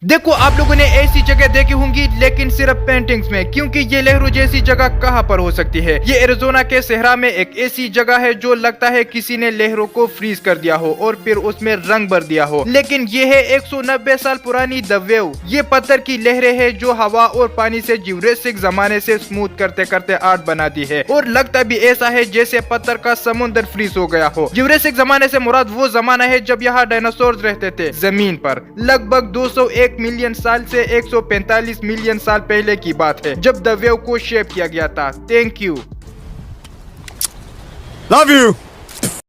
देखो, आप लोगों ने ऐसी जगह देखी होंगी लेकिन सिर्फ पेंटिंग्स में, क्योंकि ये लहरों जैसी जगह कहाँ पर हो सकती है। ये एरिज़ोना के सहरा में एक ऐसी जगह है जो लगता है किसी ने लहरों को फ्रीज कर दिया हो और फिर उसमें रंग भर दिया हो। लेकिन ये है 190 साल पुरानी द वेव। ये पत्थर की लहरें है जो हवा और पानी से ज्यूरेसिक जमाने से स्मूथ करते करते आर्ट बनाती है, और लगता भी ऐसा है जैसे पत्थर का समुद्र फ्रीज हो गया हो। ज्यूरेसिक जमाने से मुराद वो जमाना है जब यहाँ डायनासोर रहते थे जमीन पर। लगभग 201 मिलियन साल से 145 मिलियन साल पहले की बात है जब द वेव को शेप किया गया था। Thank you. Love you.